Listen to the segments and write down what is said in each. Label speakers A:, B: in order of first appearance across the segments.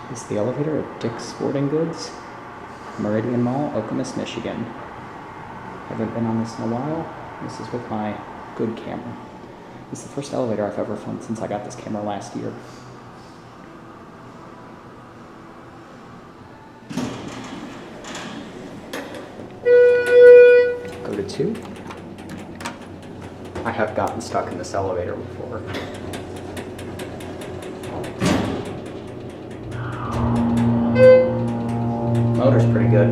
A: This is the elevator at Dick's Sporting Goods, Meridian Mall, Okemos, Michigan. Haven't been on this in a while. This is with my good camera. This is the first elevator I've ever filmed since I got this camera last year. Go to 2. I have gotten stuck in this elevator before. Motor's pretty good.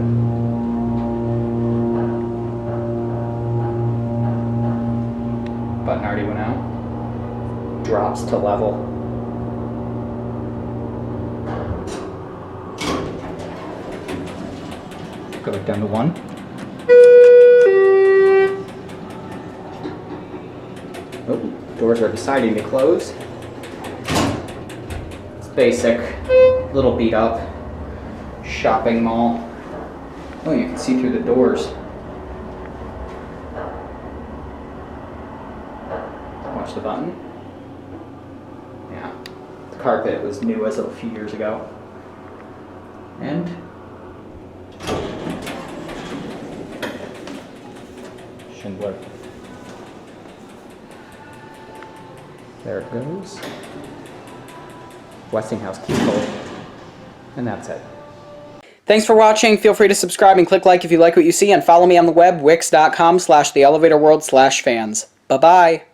A: Button already went out. Drops to level. Go back down to 1. Oh, doors are deciding to close. It's basic, little beat up shopping mall. Oh, you can see through the doors. Watch the button. Yeah, the carpet was new as of a few years ago. And Schindler. There it goes. Westinghouse keyhole. And that's it. Thanks for watching. Feel free to subscribe and click like if you like what you see, and follow me on the web, wix.com/theelevatorworld/fans. Bye-bye.